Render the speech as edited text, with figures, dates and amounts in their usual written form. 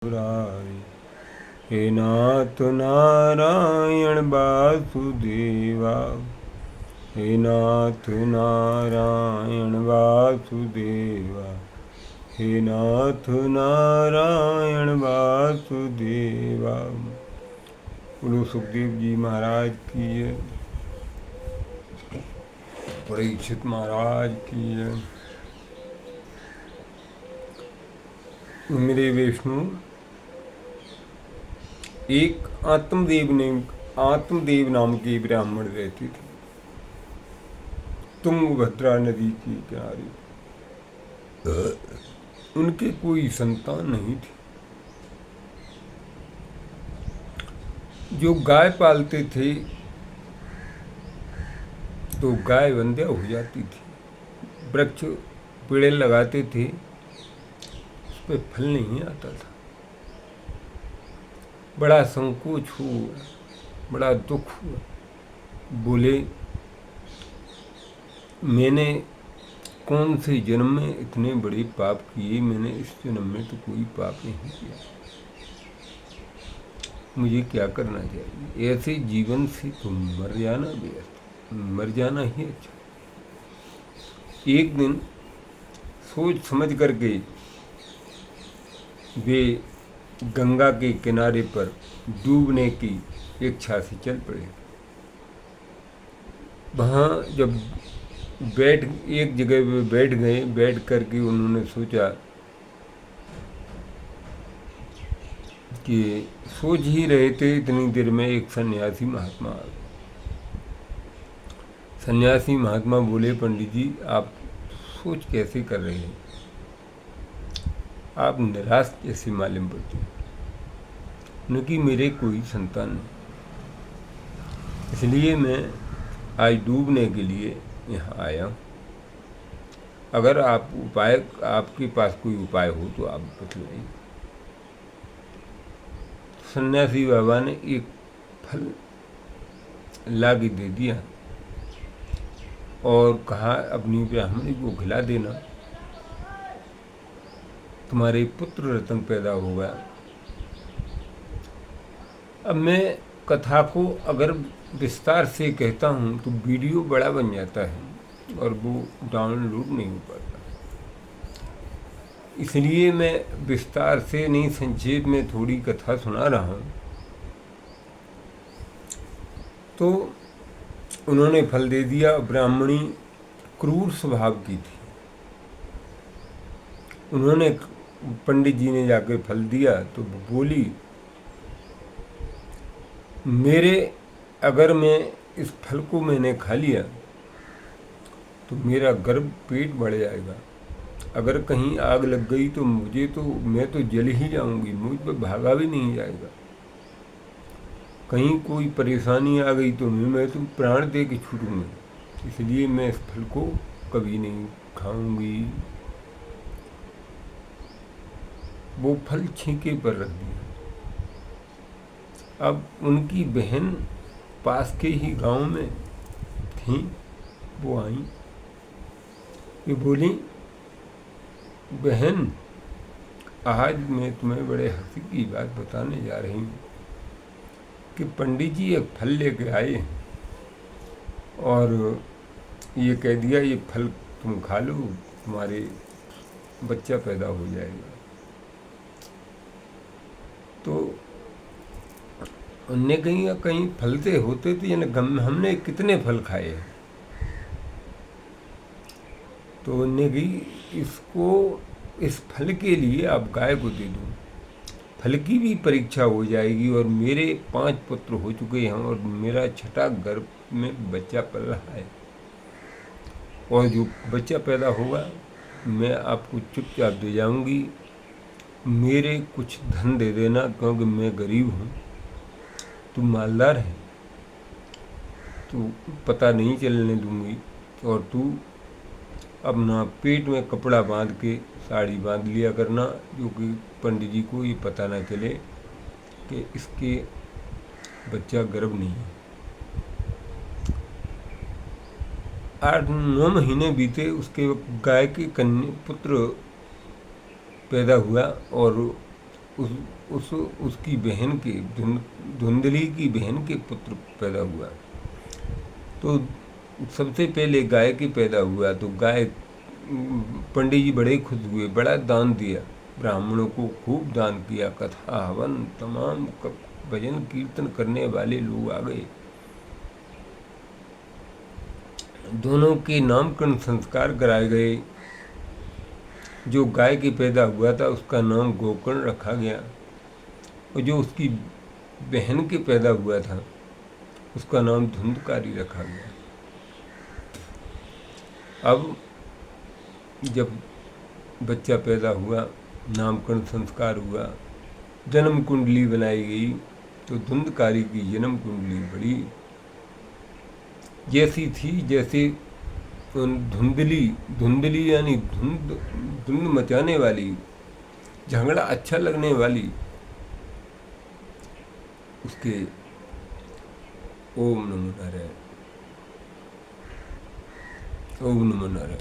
मुरारी। हे नाथ नारायण वासुदेवा, हे नाथ नारायण वासुदेवा, हे नाथ नारायण वासुदेवा। बोलो सुखदेव जी महाराज की जय, परीक्षित महाराज की जय। मेरे विष्णु, एक आत्मदेव नाम के ब्राह्मण रहते थे तुंगभद्रा नदी के किनारे। उनके कोई संतान नहीं थी। जो गाय पालते थे तो गाय बंध्या हो जाती थी। वृक्ष पेड़ लगाते थे, उस पर फल नहीं आता था। बड़ा संकोच हुआ, बड़ा दुख हुआ। बोले, मैंने कौन से जन्म में इतने बड़े पाप किए, मैंने इस जन्म में तो कोई पाप नहीं किया, मुझे क्या करना चाहिए। ऐसे जीवन से तो मर जाना व्यर्थ, मर जाना ही अच्छा। एक दिन सोच समझ करके वे गंगा के किनारे पर डूबने की इच्छा से चल पड़े। वहाँ जब एक जगह पे बैठ गए, बैठ करके उन्होंने सोचा कि सोच ही रहे थे, इतनी देर में एक सन्यासी महात्मा आ गए। सन्यासी महात्मा बोले, पंडित जी आप सोच कैसे कर रहे हैं, आप निराश जैसे मालूम पड़ते हैं। उनकी मेरे कोई संतान नहीं, इसलिए मैं आज डूबने के लिए यहाँ आया हूँ। अगर आपके पास कोई उपाय हो तो आप बतलाइए। सन्यासी बाबा ने एक फल ला के दे दिया और कहा, अपनी ब्राह्मणी को खिला देना, तुम्हारे पुत्र रत्न पैदा होगा। अब मैं कथा को अगर विस्तार से कहता हूँ तो वीडियो बड़ा बन जाता है और वो डाउनलोड नहीं हो पाता, इसलिए मैं विस्तार से नहीं, संक्षेप में थोड़ी कथा सुना रहा हूँ। तो उन्होंने फल दे दिया। ब्राह्मणी क्रूर स्वभाव की थी। उन्होंने, पंडित जी ने जाके फल दिया तो बोली, अगर मैं इस फल को मैंने खा लिया तो मेरा गर्भ पेट बढ़ जाएगा। अगर कहीं आग लग गई तो मैं तो जल ही जाऊंगी, मुझ पर भागा भी नहीं जाएगा। कहीं कोई परेशानी आ गई तो मैं तो प्राण दे के छूटूंगी, इसलिए मैं इस फल को कभी नहीं खाऊंगी। वो फल छींके पर रख दिया। अब उनकी बहन पास के ही गांव में थी, वो आई। ये बोली, बहन आज मैं तुम्हें बड़े हंसी की बात बताने जा रही हूँ कि पंडित जी एक फल लेके आए और ये कह दिया, ये फल तुम खा लो, तुम्हारे बच्चा पैदा हो जाएगा। तो उनने कहीं फलते होते तो हमने कितने फल खाए हैं। तो उनने कही, इस फल के लिए आप गाय को दे दो, फल की भी परीक्षा हो जाएगी। और मेरे 5 पुत्र हो चुके हैं और मेरा 6ठा गर्भ में बच्चा पल रहा है, और जो बच्चा पैदा होगा मैं आपको चुपचाप दे जाऊंगी। मेरे कुछ धन दे देना, क्योंकि मैं गरीब हूँ, तू मालदार है, तू पता नहीं चलने दूंगी। और तू अपना पेट में कपड़ा बांध के साड़ी बांध लिया करना, जो कि पंडित जी को ये पता ना चले कि इसके बच्चा गर्भ नहीं है। 8-9 महीने बीते, उसके गाय के पुत्र पैदा हुआ और उसकी बहन के धुंधली की बहन के पुत्र पैदा हुआ। तो सबसे पहले गाय के पैदा हुआ तो गाय, पंडित जी बड़े खुश हुए, बड़ा दान दिया, ब्राह्मणों को खूब दान किया, कथा हवन तमाम भजन कीर्तन करने वाले लोग आ गए। दोनों के नामकरण संस्कार कराए गए। जो गाय के पैदा हुआ था उसका नाम गोकर्ण रखा गया, और जो उसकी बहन के पैदा हुआ था उसका नाम धुंधकारी रखा गया। अब जब बच्चा पैदा हुआ, नामकरण संस्कार हुआ, जन्म कुंडली बनाई गई, तो धुंधकारी की जन्म कुंडली बड़ी जैसी थी जैसे धुंधली यानी धुंध मचाने वाली, झगड़ा अच्छा लगने वाली, उसके ओम नमो नारायण, ओम नमो नारायण।